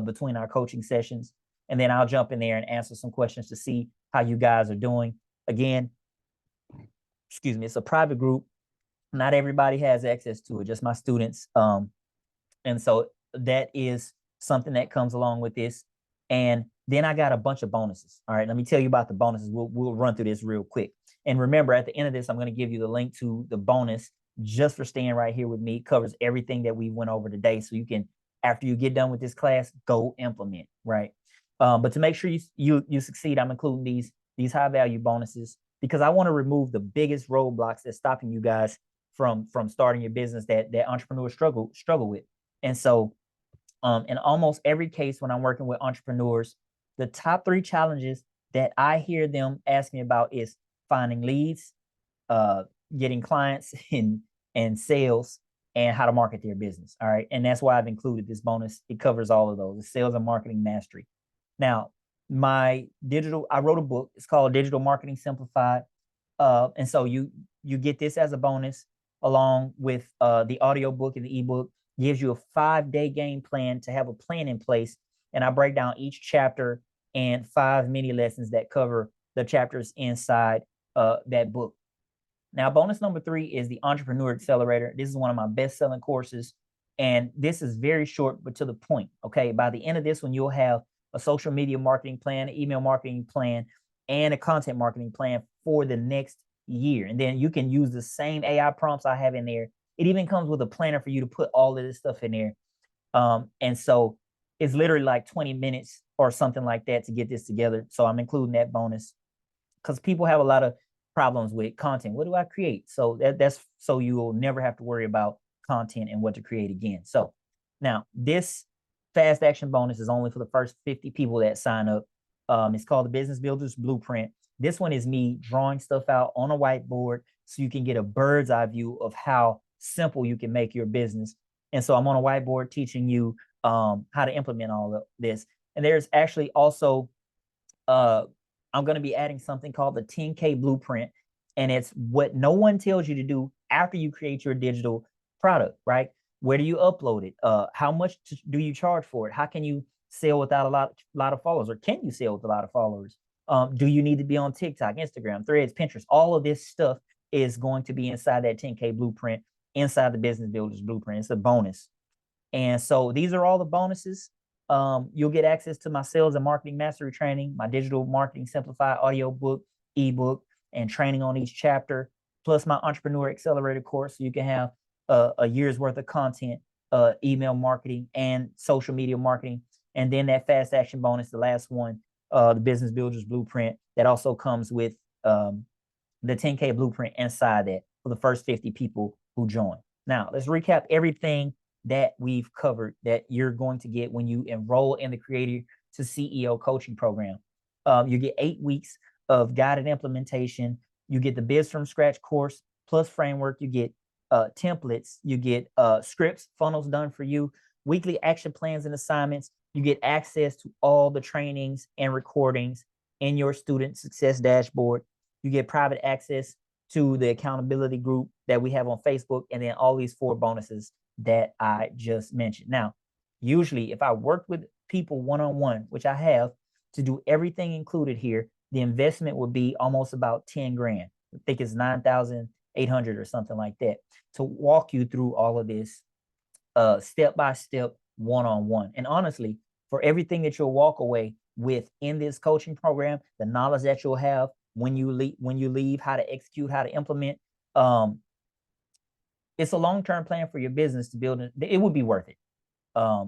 Speaker 2: between our coaching sessions. And then I'll jump in there and answer some questions to see how you guys are doing. Again, excuse me, it's a private group. Not everybody has access to it, just my students. And so that is something that comes along with this. And then I got a bunch of bonuses. All right, let me tell you about the bonuses. We'll run through this real quick. And remember, at the end of this, I'm going to give you the link to the bonus just for staying right here with me. It covers everything that we went over today. So you can, after you get done with this class, go implement, right? But to make sure you succeed, I'm including these high value bonuses because I want to remove the biggest roadblocks that's stopping you guys from starting your business that entrepreneurs struggle with. And so in almost every case when I'm working with entrepreneurs, the top 3 challenges that I hear them ask me about is finding leads, getting clients and sales, and how to market their business. All right. And that's why I've included this bonus. It covers all of those, the sales and marketing mastery. Now, I wrote a book. It's called Digital Marketing Simplified. And so you get this as a bonus along with the audio book and the ebook. Gives you a 5-day game plan to have a plan in place. And I break down each chapter and 5 mini lessons that cover the chapters inside that book. Now, bonus number 3 is the Entrepreneur Accelerator. This is one of my best-selling courses. And this is very short, but to the point. Okay. By the end of this one, you'll have a social media marketing plan, an email marketing plan, and a content marketing plan for the next year. And then you can use the same AI prompts I have in there. It even comes with a planner for you to put all of this stuff in there. And so it's literally like 20 minutes or something like that to get this together. So I'm including that bonus because people have a lot of problems with content. What do I create? So that's so you will never have to worry about content and what to create again. So now this fast action bonus is only for the first 50 people that sign up. It's called the Business Builders Blueprint. This one is me drawing stuff out on a whiteboard so you can get a bird's eye view of how simple you can make your business. And so I'm on a whiteboard teaching you how to implement all of this. And there's actually also, I'm going to be adding something called the 10K Blueprint. And it's what no one tells you to do after you create your digital product, right? Where do you upload it? How much do you charge for it? How can you sell without a lot of followers? Or can you sell with a lot of followers? Do you need to be on TikTok, Instagram, Threads, Pinterest? All of this stuff is going to be inside that 10K Blueprint, inside the Business Builders Blueprint. It's a bonus. And so these are all the bonuses. You'll get access to my sales and marketing mastery training, my digital marketing simplified audio book, ebook, and training on each chapter, plus my Entrepreneur Accelerator course. So you can have a year's worth of content, email marketing and social media marketing. And then that fast action bonus, the last one, the Business Builders Blueprint, that also comes with the 10K blueprint inside that for the first 50 people who join. Now, let's recap everything that we've covered that you're going to get when you enroll in the Creator to CEO coaching program. You get 8 weeks of guided implementation. You get the Biz from Scratch course plus framework. You get templates. You get scripts, funnels done for you, weekly action plans and assignments. You get access to all the trainings and recordings in your student success dashboard. You get private access to the accountability group that we have on Facebook, and then all these 4 bonuses that I just mentioned. Now, usually if I work with people one-on-one, which I have, to do everything included here, the investment would be almost about 10 grand. I think it's 9,800 or something like that to walk you through all of this step-by-step one-on-one. And honestly, for everything that you'll walk away with in this coaching program, the knowledge that you'll have when you leave, how to execute, how to implement, it's a long-term plan for your business to build. It would be worth it. A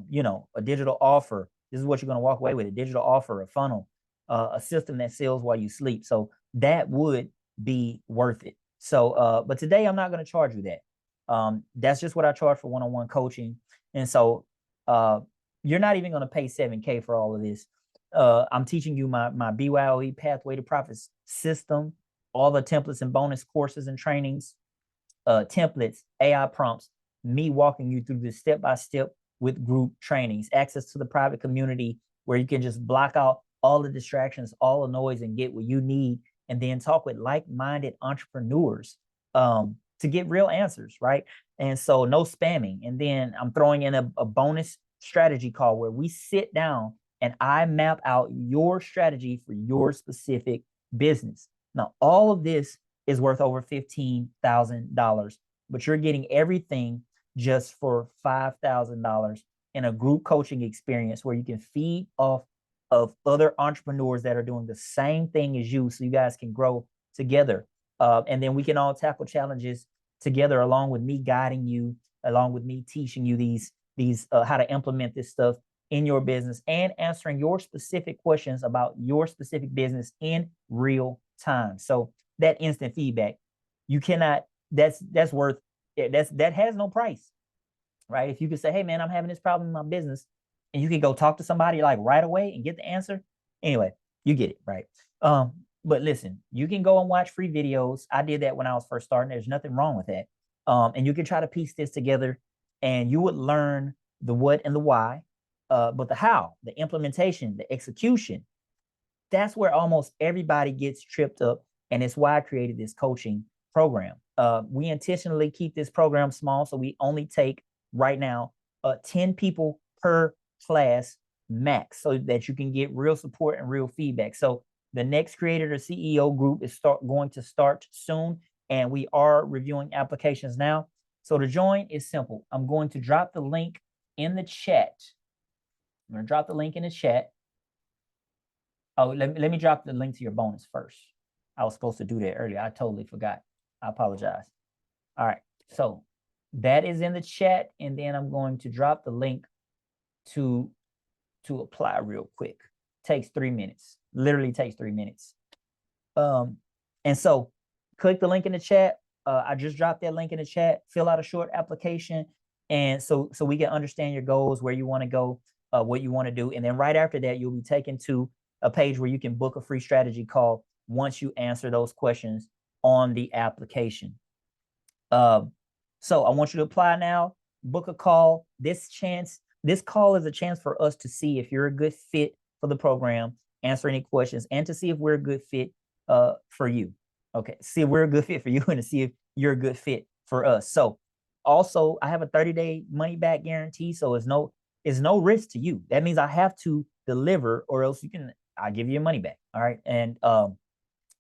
Speaker 2: digital offer. This is what you're going to walk away with: a digital offer, a funnel, a system that sells while you sleep. So that would be worth it. So, but today I'm not going to charge you that. That's just what I charge for one-on-one coaching. And so you're not even going to pay $7K for all of this. I'm teaching you my BYOE Pathway to Profits system, all the templates and bonus courses and trainings, templates, AI prompts, me walking you through this step-by-step with group trainings, access to the private community where you can just block out all the distractions, all the noise, and get what you need, and then talk with like-minded entrepreneurs to get real answers, right? And so no spamming. And then I'm throwing in a bonus strategy call where we sit down and I map out your strategy for your specific business. Now, all of this is worth over $15,000, but you're getting everything just for $5,000 in a group coaching experience where you can feed off of other entrepreneurs that are doing the same thing as you, so you guys can grow together. And then we can all tackle challenges together, along with me guiding you, along with me teaching you these how to implement this stuff in your business and answering your specific questions about your specific business in real time. So that instant feedback, you cannot, that has no price, right? If you could say, hey man, I'm having this problem in my business, and you can go talk to somebody like right away and get the answer. Anyway, you get it, right? But listen, you can go and watch free videos. I did that when I was first starting. There's nothing wrong with that. And you can try to piece this together, and you would learn the what and the why, but the how, the implementation, the execution, that's where almost everybody gets tripped up. And it's why I created this coaching program. We intentionally keep this program small, so we only take right now 10 people per class max, so that you can get real support and real feedback. So the next Creator to CEO group is going to start soon, and we are reviewing applications now. So to join is simple. I'm going to drop the link in the chat. I'm going to drop the link in the chat. Oh, let me drop the link to your bonus first. I was supposed to do that earlier. I totally forgot. I apologize. All right. So that is in the chat. And then I'm going to drop the link to apply real quick. Takes 3 minutes. Literally takes 3 minutes. And so click the link in the chat. I just dropped that link in the chat. Fill out a short application. And so we can understand your goals, where you want to go, what you want to do. And then right after that, you'll be taken to a page where you can book a free strategy call once you answer those questions on the application. So I want you to apply now, book a call. This call is a chance for us to see if you're a good fit for the program, answer any questions, and to see if we're a good fit for you. Okay, see if we're a good fit for you and to see if you're a good fit for us. So also, I have a 30-day money back guarantee, so it's no risk to you. That means I have to deliver, or else I'll give you your money back. All right. And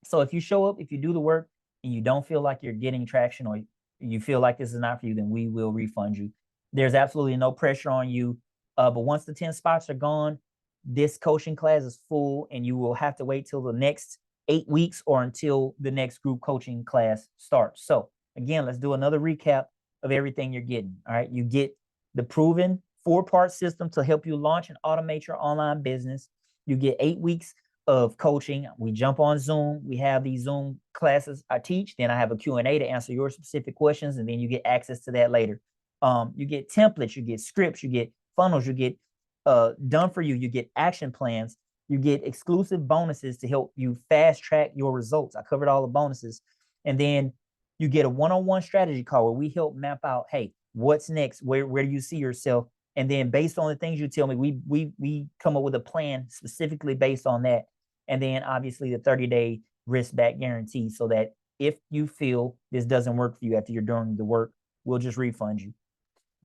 Speaker 2: so if you show up, if you do the work and you don't feel like you're getting traction, or you feel like this is not for you, then we will refund you. There's absolutely no pressure on you. But once the 10 spots are gone, this coaching class is full, and you will have to wait till the next 8 weeks or until the next group coaching class starts. So again, let's do another recap of everything you're getting. All right. You get the proven 4-part system to help you launch and automate your online business. You get 8 weeks of coaching. We jump on Zoom. We have these Zoom classes I teach. Then I have a Q&A to answer your specific questions, and then you get access to that later. You get templates, you get scripts, you get funnels, you get done for you, you get action plans, you get exclusive bonuses to help you fast track your results. I covered all the bonuses. And then you get a one-on-one strategy call where we help map out, hey, what's next? Where do you see yourself? And then based on the things you tell me, we come up with a plan specifically based on that. And then obviously the 30-day risk back guarantee, so that if you feel this doesn't work for you after you're doing the work, we'll just refund you.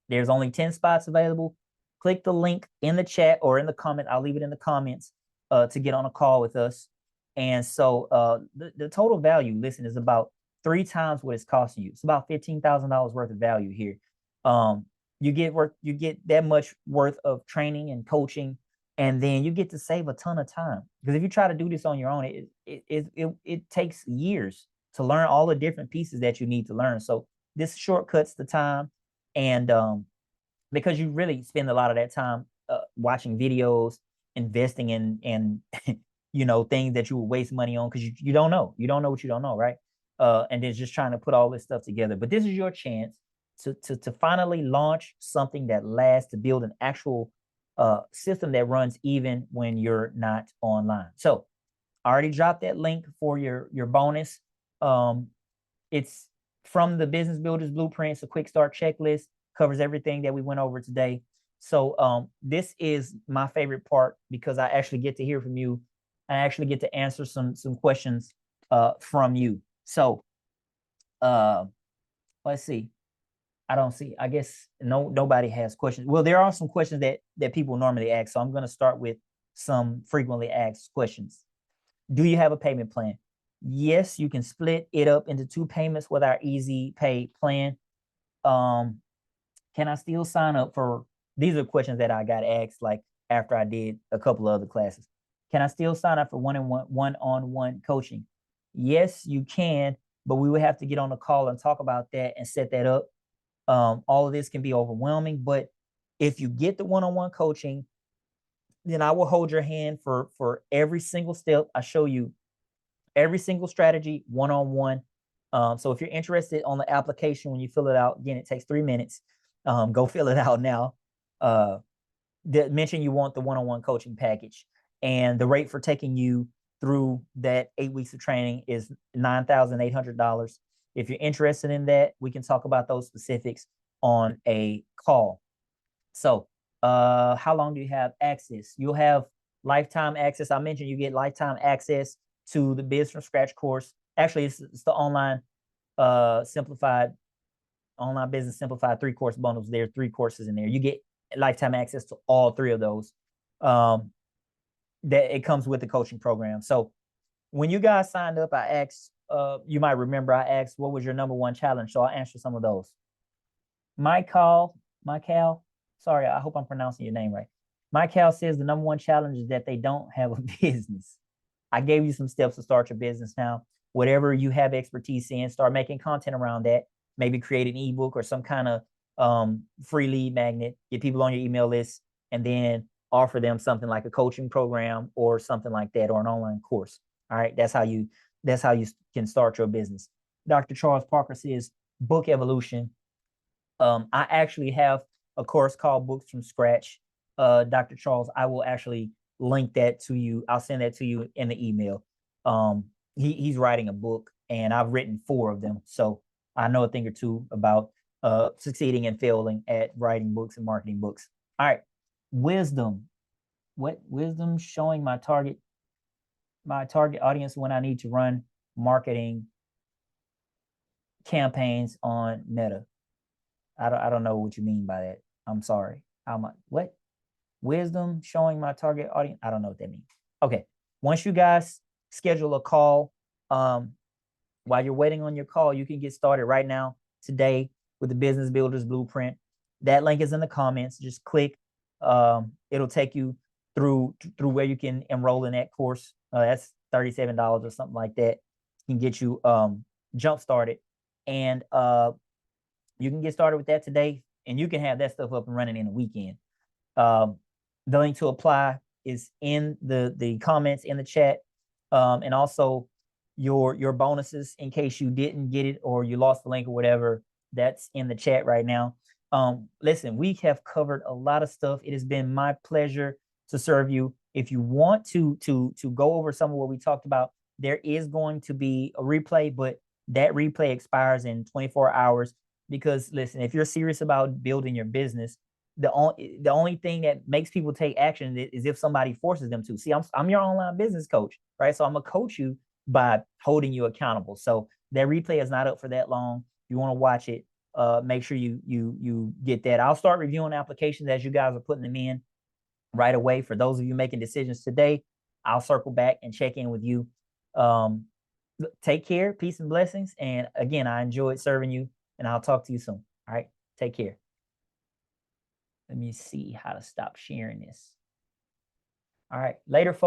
Speaker 2: There's only 10 spots available. Click the link in the chat or in the comment. I'll leave it in the comments to get on a call with us. And so the total value, listen, is about 3 times what it's costing you. It's about $15,000 worth of value here. You get that much worth of training and coaching, and then you get to save a ton of time. Because if you try to do this on your own, it takes years to learn all the different pieces that you need to learn. So this shortcuts the time, and because you really spend a lot of that time watching videos, investing in things that you will waste money on because you don't know what you don't know, right? And then just trying to put all this stuff together. But this is your chance to finally launch something that lasts, to build an actual system that runs even when you're not online. So I already dropped that link for your bonus. It's from the Business Builders Blueprint. It's a quick start checklist, covers everything that we went over today. So this is my favorite part because I actually get to hear from you. I actually get to answer some questions from you. So let's see. I guess nobody has questions. Well, there are some questions that people normally ask. So I'm going to start with some frequently asked questions. Do you have a payment plan? Yes, you can split it up into 2 payments with our Easy Pay plan. Can I still sign up for, these are questions that I got asked like after I did a couple of other classes. Can I still sign up for one-on-one coaching? Yes, you can, but we would have to get on a call and talk about that and set that up. All of this can be overwhelming, but if you get the one-on-one coaching, then I will hold your hand for every single step. I show you every single strategy one-on-one. So if you're interested on the application, when you fill it out, again, it takes 3 minutes. Go fill it out now. Mention you want the one-on-one coaching package, and the rate for taking you through that 8 weeks of training is $9,800. If you're interested in that, we can talk about those specifics on a call. So how long do you have access? You'll have lifetime access. I mentioned you get lifetime access to the Biz from Scratch course. Actually, it's the online business simplified 3-course bundles. There are 3 courses in there. You get lifetime access to all 3 of those. That it comes with the coaching program. So when you guys signed up, I asked, you might remember I asked, what was your number 1 challenge? So I'll answer some of those. Michael, sorry, I hope I'm pronouncing your name right. Michael says the number 1 challenge is that they don't have a business. I gave you some steps to start your business now. Whatever you have expertise in, start making content around that. Maybe create an ebook or some kind of free lead magnet, get people on your email list, and then offer them something like a coaching program or something like that, or an online course. All right, that's how you can start your business. Dr. Charles Parker says book evolution. I actually have a course called Books from Scratch. Dr. Charles, I will actually link that to you. I'll send that to you in the email. He's writing a book, and I've written 4 of them. So I know a thing or two about succeeding and failing at writing books and marketing books. All right. Wisdom. What wisdom? Showing my target audience when I need to run marketing campaigns on Meta. I don't know what you mean by that. I'm sorry. What? Wisdom, showing my target audience? I don't know what that means. Okay. Once you guys schedule a call, while you're waiting on your call, you can get started right now, today, with the Business Builders Blueprint. That link is in the comments. Just click. It'll take you through where you can enroll in that course. That's $37 or something like that. Can get you jump started, and you can get started with that today, and you can have that stuff up and running in a weekend. The link to apply is in the comments in the chat, and also your bonuses in case you didn't get it or you lost the link or whatever. That's in the chat right now. Listen, we have covered a lot of stuff. It has been my pleasure to serve you. If you want to go over some of what we talked about, there is going to be a replay, but that replay expires in 24 hours. Because listen, if you're serious about building your business, the only thing that makes people take action is if somebody forces them to. See, I'm your online business coach, right? So I'm gonna coach you by holding you accountable. So that replay is not up for that long. If you want to watch it, make sure you get that. I'll start reviewing applications as you guys are putting them in right away. For those of you making decisions today, I'll circle back and check in with you. Take care, peace and blessings. And again, I enjoyed serving you, and I'll talk to you soon. All right, take care. Let me see how to stop sharing this. All right, later, folks.